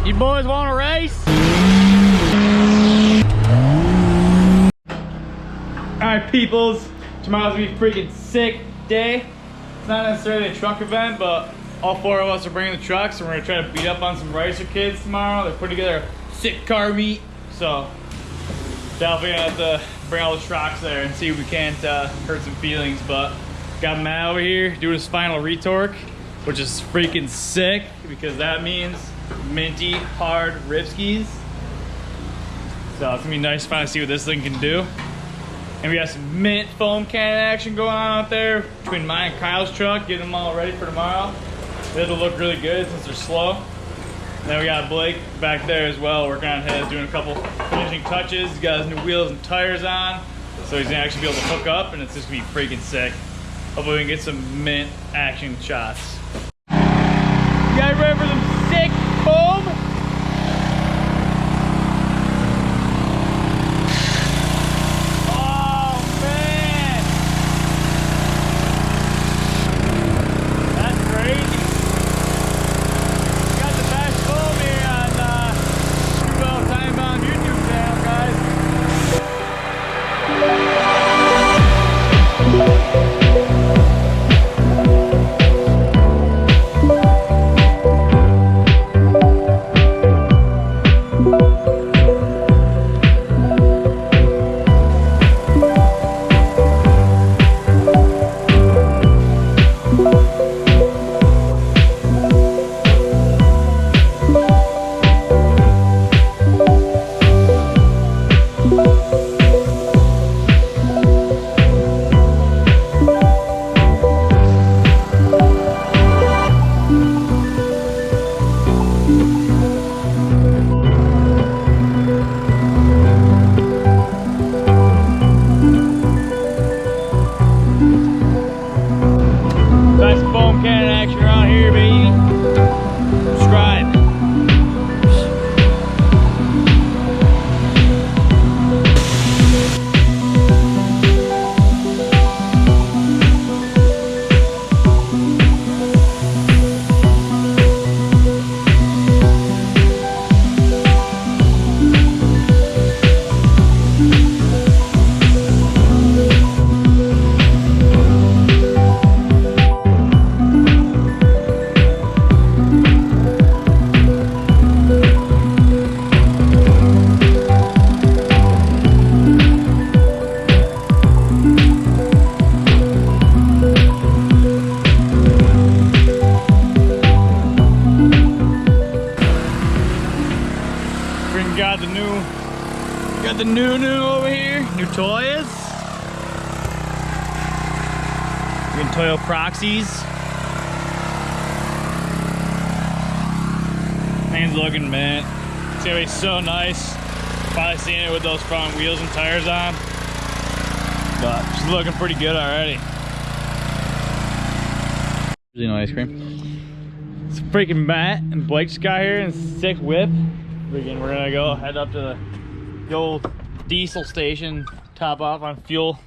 You boys want to race? Alright, peoples. Tomorrow's gonna be a freaking sick day. It's not necessarily a truck event, but all four of us are bringing the trucks, and we're gonna try to beat up on some racer kids tomorrow. They're putting together a sick car meet, so definitely gonna have to bring all the trucks there and see if we can't hurt some feelings. But got Matt over here doing his final retorque, which is freaking sick because that means minty hard rip skis. So it's gonna be nice to finally see what this thing can do. And we got some mint foam cannon action going on out there between mine and Kyle's truck, getting them all ready for tomorrow. It'll look really good since they're slow. And then we got Blake back there as well, working on his, doing a couple finishing touches. He's got his new wheels and tires on, so he's gonna actually be able to hook up, and it's just gonna be freaking sick. Hopefully we can get some mint action shots. You guys ready for some sick foam? Got the new over here, new toys. Getting Toyo Proxies. Thing's looking mint. It's gonna be so nice. Probably seeing it with those front wheels and tires on. But she's looking pretty good already. Really no ice cream. It's freaking Matt and Blake just got here and sick whip. Freaking, we're gonna go head up to the old diesel station, top off on fuel.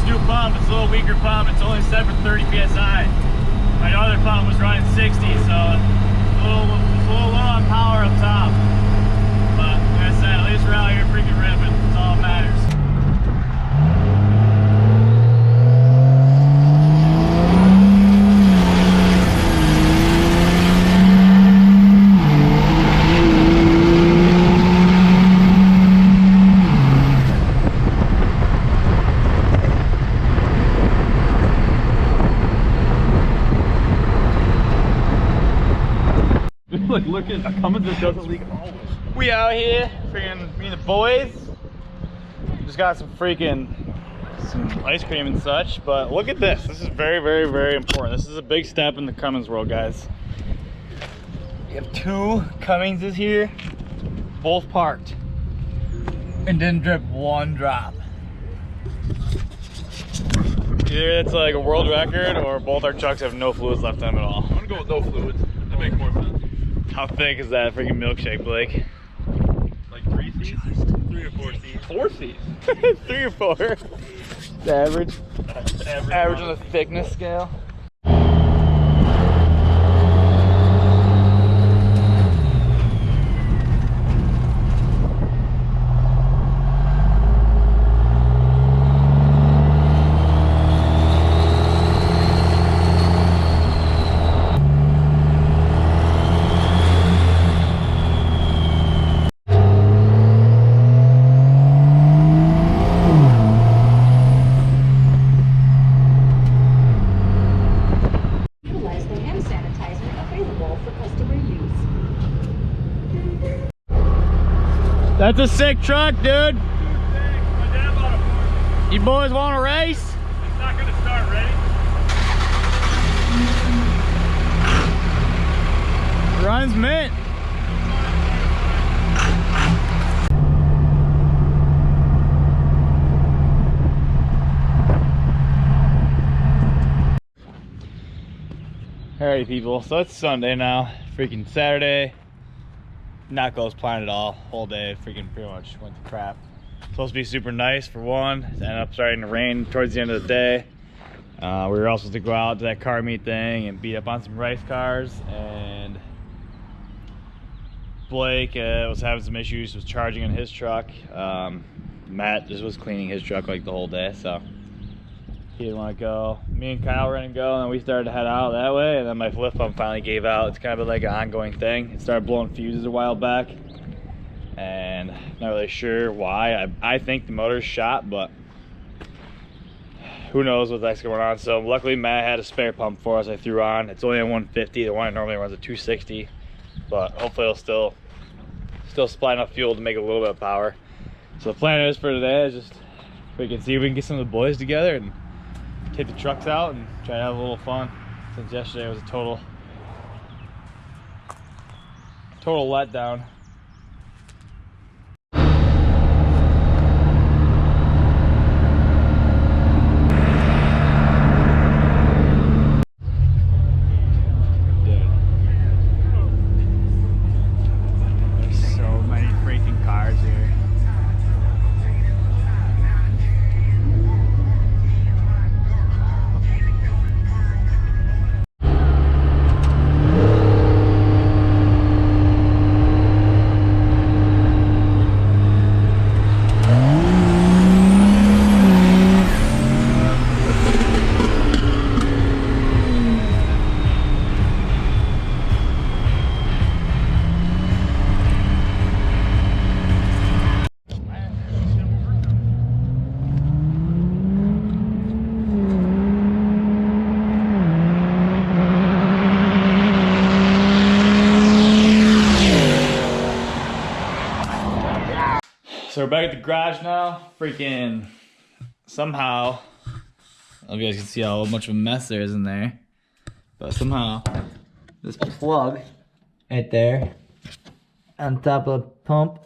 new pump. It's a little weaker pump. It's only set for 30 psi. My other pump was running 60, so it's a little low on power up top. But like I said, at least we're out here freaking ripping. That's all that matters. Like, look at a Cummins that doesn't leak always. We out here, freaking me and the boys. Just got some ice cream and such, but look at this. This is very, very, very important. This is a big step in the Cummins world, guys. We have 2 Cumminses here, both parked, and didn't drip 1 drop. Either it's like a world record, or both our trucks have no fluids left in them at all. I'm gonna go with no fluids. That makes more sense. How thick is that freaking milkshake, Blake? Like 3 C's? 3 or 4 C's? 4 C's. 3 or 4. The average. Average on the thickness scale. That's a sick truck, dude. You boys want to race? It's not gonna start, ready? Runs mint. Alrighty, people. So it's Sunday now. Freaking Saturday. Not go as planned at all. Whole day freaking pretty much went to crap. Supposed to be super nice for one. It ended up starting to rain towards the end of the day. We were also to go out to that car meet thing and beat up on some race cars. And Blake was having some issues with charging in his truck. Matt just was cleaning his truck like the whole day, so he didn't want to go. Me and Kyle were gonna go, and then we started to head out that way, and then my lift pump finally gave out. It's kind of like an ongoing thing. It started blowing fuses a while back, and not really sure why. I think the motor's shot, but who knows what that's going on. So luckily Matt had a spare pump for us I threw on. It's only a 150. The one normally runs a 260, but hopefully it'll still supply enough fuel to make a little bit of power. So the plan is for today is just we can see if we can get some of the boys together and take the trucks out and try to have a little fun, since yesterday was a total letdown. There's so many freaking cars here. So we're back at the garage now. Freaking somehow, I don't know if you guys can see how much of a mess there is in there, but somehow this plug right there on top of the pump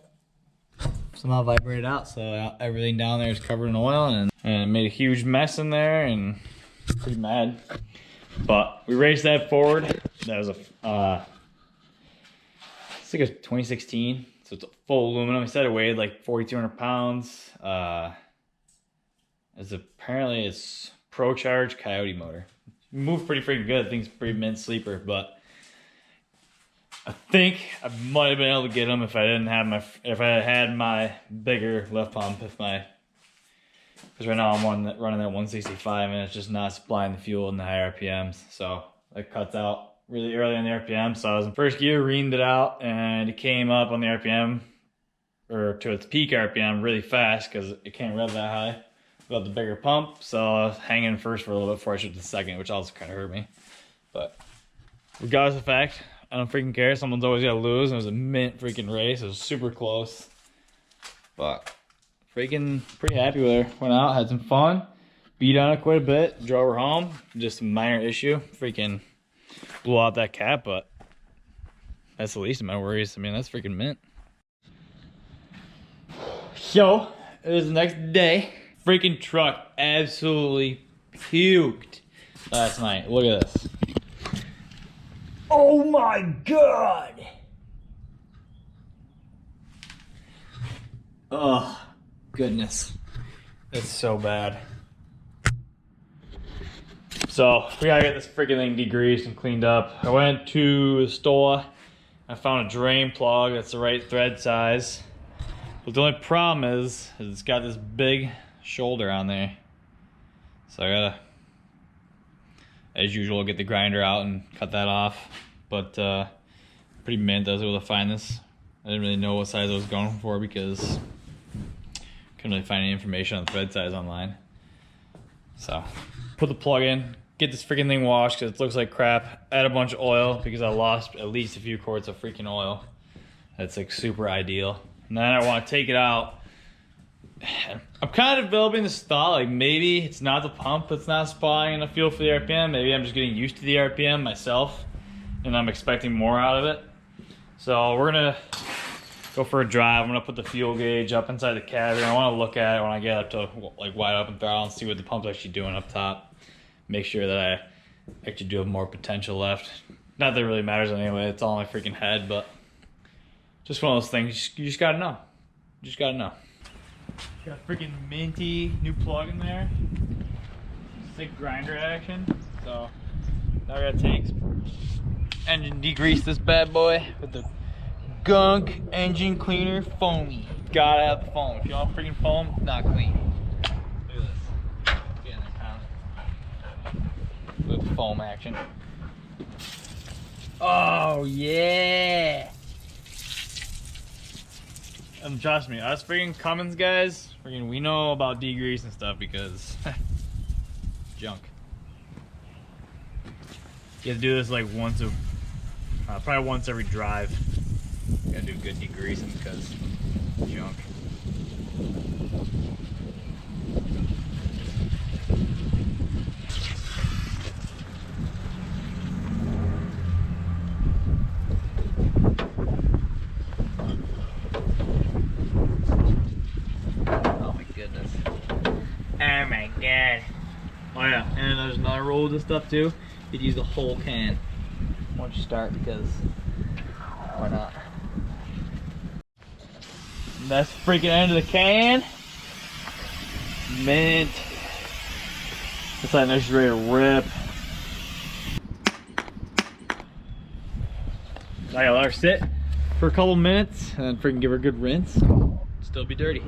somehow vibrated out, so everything down there is covered in oil, and it made a huge mess in there, and pretty mad. But we raced that Ford. That was a it's like a 2016. So it's full aluminum. He said it weighed like 4,200 pounds. It apparently it's Pro Charge Coyote motor. Moved pretty freaking good. I think it's pretty mint sleeper, but I think I might have been able to get them if I didn't have if I had my bigger lift pump. Because right now I'm running at 165 and it's just not supplying the fuel in the high RPMs. So it cuts out really early on the RPM. So I was in first gear, reamed it out, and it came up on the RPM or to its peak RPM really fast because it can't rev that high without the bigger pump. So I was hanging first for a little bit before I shipped the second, which also kind of hurt me. But regardless of the fact, I don't freaking care. Someone's always got to lose. It was a mint freaking race. It was super close. But freaking pretty happy with her. Went out, had some fun. Beat on it quite a bit. Drove her home. Just a minor issue. Freaking blew out that cap, but that's the least of my worries. I mean, that's freaking mint. So, it was the next day. Freaking truck absolutely puked last night. Look at this. Oh my god! Oh, goodness. That's so bad. So, we gotta get this freaking thing degreased and cleaned up. I went to the store. I found a drain plug that's the right thread size. But the only problem is it's got this big shoulder on there. So I gotta, as usual, get the grinder out and cut that off. But pretty mint I was able to find this. I didn't really know what size I was going for because couldn't really find any information on the thread size online. So put the plug in, get this freaking thing washed because it looks like crap. Add a bunch of oil because I lost at least a few quarts of freaking oil. That's like super ideal. And then I want to take it out. I'm kind of developing this thought, like maybe it's not the pump that's not supplying enough fuel for the RPM. Maybe I'm just getting used to the RPM myself and I'm expecting more out of it. So we're gonna go for a drive. I'm gonna put the fuel gauge up inside the cabin. I want to look at it when I get up to like wide open throttle and see what the pump's actually doing up top. Make sure that I actually do have more potential left. Not that it really matters anyway. It's all in my freaking head, but just one of those things. You just gotta know. You just gotta know. Got a freaking minty new plug in there. Sick grinder action. So now I gotta take engine degrease this bad boy with the gunk engine cleaner foamy. Gotta have the foam. If you don't have freaking foam, it's not clean. Look at this. Get in there, Tom. With foam action. Oh yeah. And trust me, us freaking Cummins guys, freaking we know about degrease and stuff because junk. You have to do this like probably once every drive. You gotta do good degreasing because junk. Oh my god. Oh yeah, and there's another roll of this stuff too. You'd use the whole can once you start because why not? And that's freaking end of the can. Mint. Looks like this is ready to rip. I gotta let her sit for a couple minutes and then freaking give her a good rinse. Still be dirty.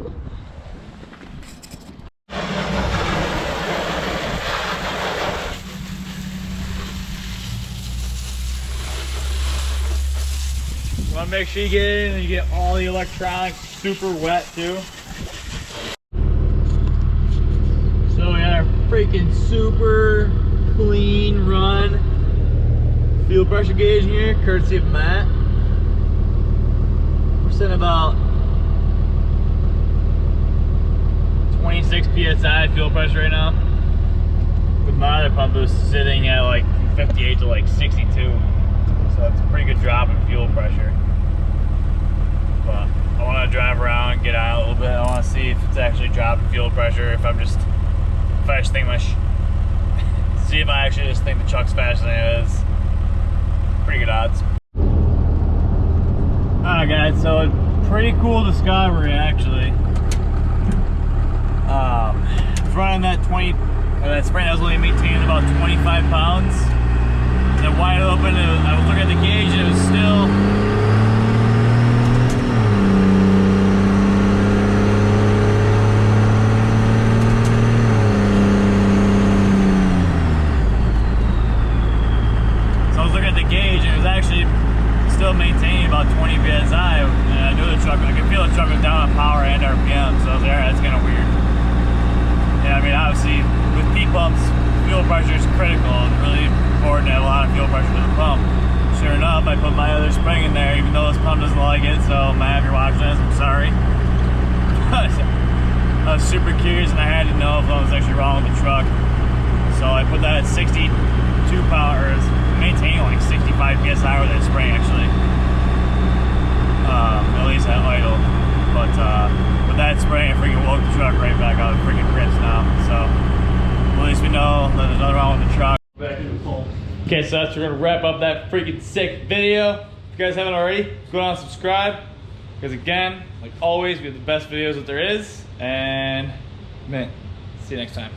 You want to make sure you get in and you get all the electronics super wet too. So we got our freaking super clean run fuel pressure gauge in here, courtesy of Matt. We're sitting about 26 psi fuel pressure right now. With my other pump, it was sitting at like 58 to like 62. So that's a pretty good drop in fuel pressure. But I want to drive around and get out a little bit. I want to see if it's actually dropping fuel pressure. If I just think see if I actually just think the truck's faster than it is. Pretty good odds. Alright guys, so pretty cool discovery actually. running that 20, that spring that was only maintaining about 25 pounds. And then wide open, I was looking at the gauge and it was still maintaining about 20 psi, and I knew the truck, I could feel the truck was down on power and RPM, so I was like, alright, that's kind of weird. Yeah, I mean, obviously, with P pumps, fuel pressure is critical and really important to have a lot of fuel pressure to the pump. Sure enough, I put my other spring in there, even though this pump doesn't like it, so Matt, if you're watching this, I'm sorry. I was super curious and I had to know if something was actually wrong with the truck. So I put that at 62 power, or maintaining like 65 psi with that spring actually. At least at idle. But with that spring, I freaking woke the truck right back out of freaking grips now. So at least we know that there's nothing wrong with the truck. Back in the pump. Okay, so that's, we're gonna wrap up that freaking sick video. If you guys haven't already, go down and subscribe. Because again, like always, we have the best videos that there is. And man, see you next time.